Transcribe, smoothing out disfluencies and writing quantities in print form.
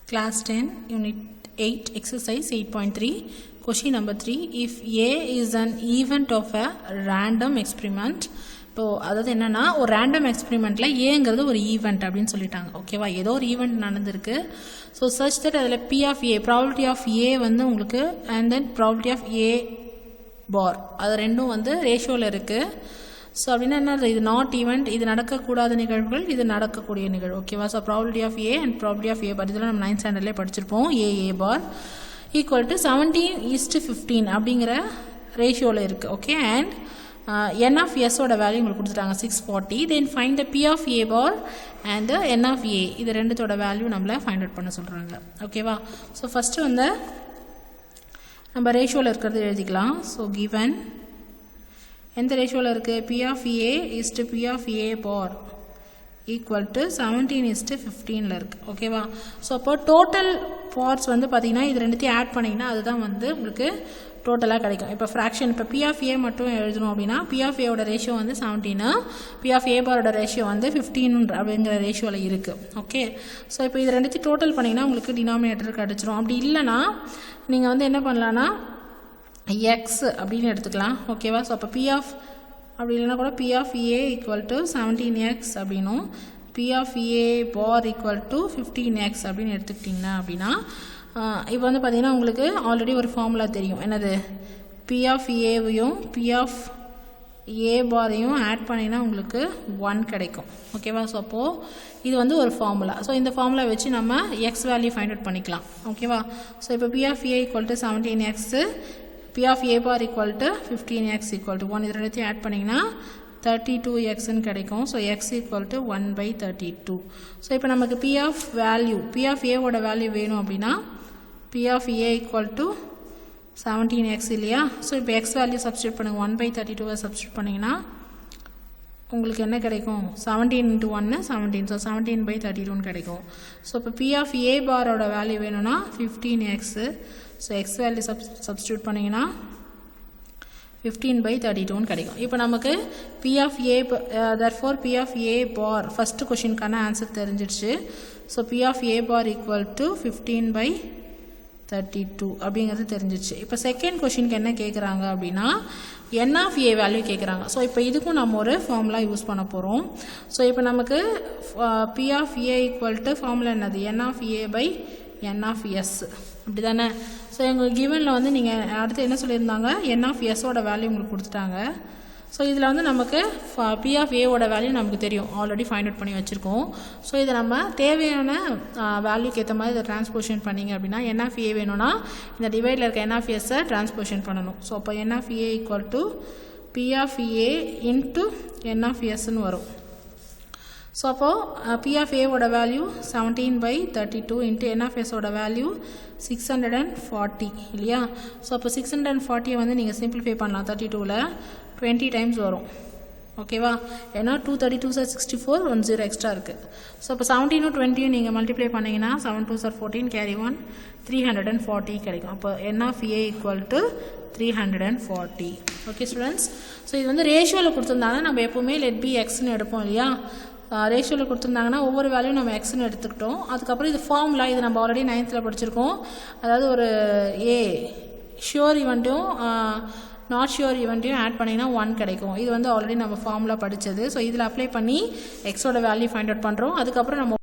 Class 10, Unit 8, Exercise 8.3, Question number 3. If A is an event of a random experiment, இப்போ அதாவது என்னன்னா ஒரு random எக்ஸ்பெரிமெண்ட்டில் ஏங்கிறது ஒரு ஈவெண்ட் அப்படின்னு சொல்லிட்டாங்க. ஓகேவா, ஏதோ ஒரு ஈவெண்ட் நடந்திருக்கு. ஸோ சர்ச் தட் அதில் P of A, probability of A வந்து உங்களுக்கு and then probability of A bar, அது ரெண்டும் வந்து ரேஷியோவில் இருக்குது. ஸோ அப்படின்னா என்ன, இது நாட் ஈவெண்ட், இது நடக்கக்கூடாத நிகழ்வுகள், இது நடக்கக்கூடிய நிகழ்வு. ஓகேவா, so probability of A and probability of A bar, இதெல்லாம் நம்ம 9th ஸ்டாண்டர்ட்லேயே படிச்சிருப்போம். ஏ பார் ஈக்குவல் டு 17:15 அப்படிங்கிற ரேஷியோவில் இருக்குது. Okay, and n of s ஓட வேல்யூ உங்களுக்கு கொடுத்துட்டாங்க 640. Then find the p of a bar and n of a, இது ரெண்டுத்தோட வேல்யூ நம்மளை ஃபைண்ட் அவுட் பண்ண சொல்கிறாங்க. ஓகேவா, ஸோ ஃபஸ்ட்டு வந்து நம்ம ரேஷியோவில் இருக்கிறது எழுதிக்கலாம். ஸோ கிவன் எந்த ரேஷியோவில் இருக்குது, p of a is to p of a bar equal to 17:15 இருக்குது. ஓகேவா, ஸோ அப்போ டோட்டல் பார்ட்ஸ் வந்து பார்த்தீங்கன்னா இது ரெண்டுத்தையும் ஆட் பண்ணிங்கன்னா அதுதான் வந்து உங்களுக்கு டோட்டலாக கிடைக்கும். இப்போ ஃப்ராக்ஷன், இப்போ P of A மட்டும் எழுதணும் அப்படின்னா P of A ஓட ரேஷியோ வந்து 17, P of A பாரோட ரேஷியோ வந்து 15 அப்படிங்கிற ரேஷியோவில் இருக்குது. ஓகே, ஸோ இப்போ இது ரெண்டுத்தையும் டோட்டல் பண்ணிங்கன்னா உங்களுக்கு டினாமினேட்டர் கிடச்சிரும். அப்படி இல்லைனா நீங்கள் வந்து என்ன பண்ணலான்னா எக்ஸ் அப்படின்னு எடுத்துக்கலாம். ஓகேவா, ஸோ அப்போ P of அப்படி இல்லைனா கூட P of A equal to 17x அப்படின்னும் P of A bar equal to 15x அப்படின்னு எடுத்துக்கிட்டிங்கன்னா அப்படின்னா இப்போ வந்து பார்த்தீங்கன்னா உங்களுக்கு ஆல்ரெடி ஒரு ஃபார்முலா தெரியும். என்னது, P of ஏவையும் P of A பாரையும் ஆட் பண்ணிங்கன்னா உங்களுக்கு 1 கிடைக்கும். ஓகேவா, ஸோ அப்போது இது வந்து ஒரு ஃபார்முலா. ஸோ இந்த ஃபார்முலா வச்சு நம்ம எக்ஸ் வேல்யூ ஃபைண்ட் அவுட் பண்ணிக்கலாம். ஓகேவா, ஸோ இப்போ P of A equal to 17x, P of A bar equal to 15x equal to 1, இது ரெண்டுத்தையும் ஆட் பண்ணிங்கன்னா 32xன்னு கிடைக்கும். So X equal to 1/32. So இப்போ நமக்கு P of A ஓட வேல்யூ வேணும் அப்படின்னா P of A equal to 17x இல்லையா. ஸோ இப்போ எக்ஸ் வேல்யூ சப்ஸ்டியூட் பண்ணுங்கள், 1/32 சப்ஸ்டியூட் பண்ணிங்கன்னா உங்களுக்கு என்ன கிடைக்கும், 17 × 1 17, ஸோ 17/32 கிடைக்கும். ஸோ இப்போ P of A பாரோட வேல்யூ வேணும்னா 15x, so X value substitute பண்ணிங்கன்னா 15/32 கிடைக்கும். இப்போ நமக்கு P of A, therefore P of A bar first கொஷினுக்கான ஆன்சர் தெரிஞ்சிடுச்சு. So P of A bar equal to 15/32 அப்படிங்கிறது தெரிஞ்சிச்சு. இப்போ செகண்ட் கொஷினுக்கு என்ன கேட்குறாங்க அப்படின்னா n of A வேல்யூ கேட்குறாங்க. ஸோ இப்போ இதுக்கும் நம்ம ஒரு ஃபார்முலா யூஸ் பண்ண போகிறோம். ஸோ இப்போ நமக்கு P of A equal to formula என்னது, n of A/n of s அப்படி தானே. ஸோ எங்களுக்கு கிவனில் வந்து நீங்கள் அடுத்து என்ன சொல்லியிருந்தாங்க, n of s ஓட வேல்யூ உங்களுக்கு கொடுத்துட்டாங்க. ஸோ இதில் வந்து நமக்கு P of A ஓட வேல்யூ நமக்கு தெரியும், ஆல்ரெடி ஃபைண்ட் அவுட் பண்ணி வச்சுருக்கோம். ஸோ இதை நம்ம தேவையான வேல்யூக்கு ஏற்ற மாதிரி இதை டிரான்ஸ்போஷன் பண்ணிங்க அப்படின்னா n of A வேணும்னா இந்த டிவைடில் இருக்க n of s டிரான்ஸ்போஷன் பண்ணணும். ஸோ அப்போ n of A equal to P of A into n of sன்னு வரும். ஸோ அப்போது P of A ஓட value 17/32 into n of s ஓட வேல்யூ 640 இல்லையா. ஸோ அப்போ 640 வந்து நீங்கள் சிம்பிளிஃபை பண்ணலாம், 32ல் 20 டைம்ஸ் வரும். ஓகேவா, ஏன்னா 232 சார் 64, 10 எக்ஸ்ட்ரா இருக்குது. ஸோ அப்போ 17 20 நீங்கள் மல்டிப்ளை பண்ணிங்கன்னா 7 2 சார் 14, கேரி 1 340 கிடைக்கும். அப்போ n of A equal to 340. Okay students, so இது வந்து ரேஷியோவில் கொடுத்துருந்தாங்கன்னா நம்ம எப்போவுமே லெட் பி எக்ஸ்ன்னு எடுப்போம் இல்லையா. ரேஷியோவில் கொடுத்துருந்தாங்கன்னா ஒவ்வொரு வேல்யூ நம்ம எக்ஸ்ன்னு எடுத்துக்கிட்டோம். அதுக்கப்புறம் இது ஃபார்முலா, இது நம்ம ஆல்ரெடி 9th படிச்சிருக்கோம். அதாவது ஒரு ஷியோர் ஈவெண்ட்டையும் நாட் ஷியோர் ஈவெண்ட்டையும் ஆட் பண்ணிங்கன்னா 1 கிடைக்கும். இது வந்து ஆல்ரெடி நம்ம ஃபார்முலா படித்தது. ஸோ இதில் அப்ளை பண்ணி எக்ஸோட வேல்யூ ஃபைண்ட் அவுட் பண்ணுறோம். அதுக்கப்புறம் நம்ம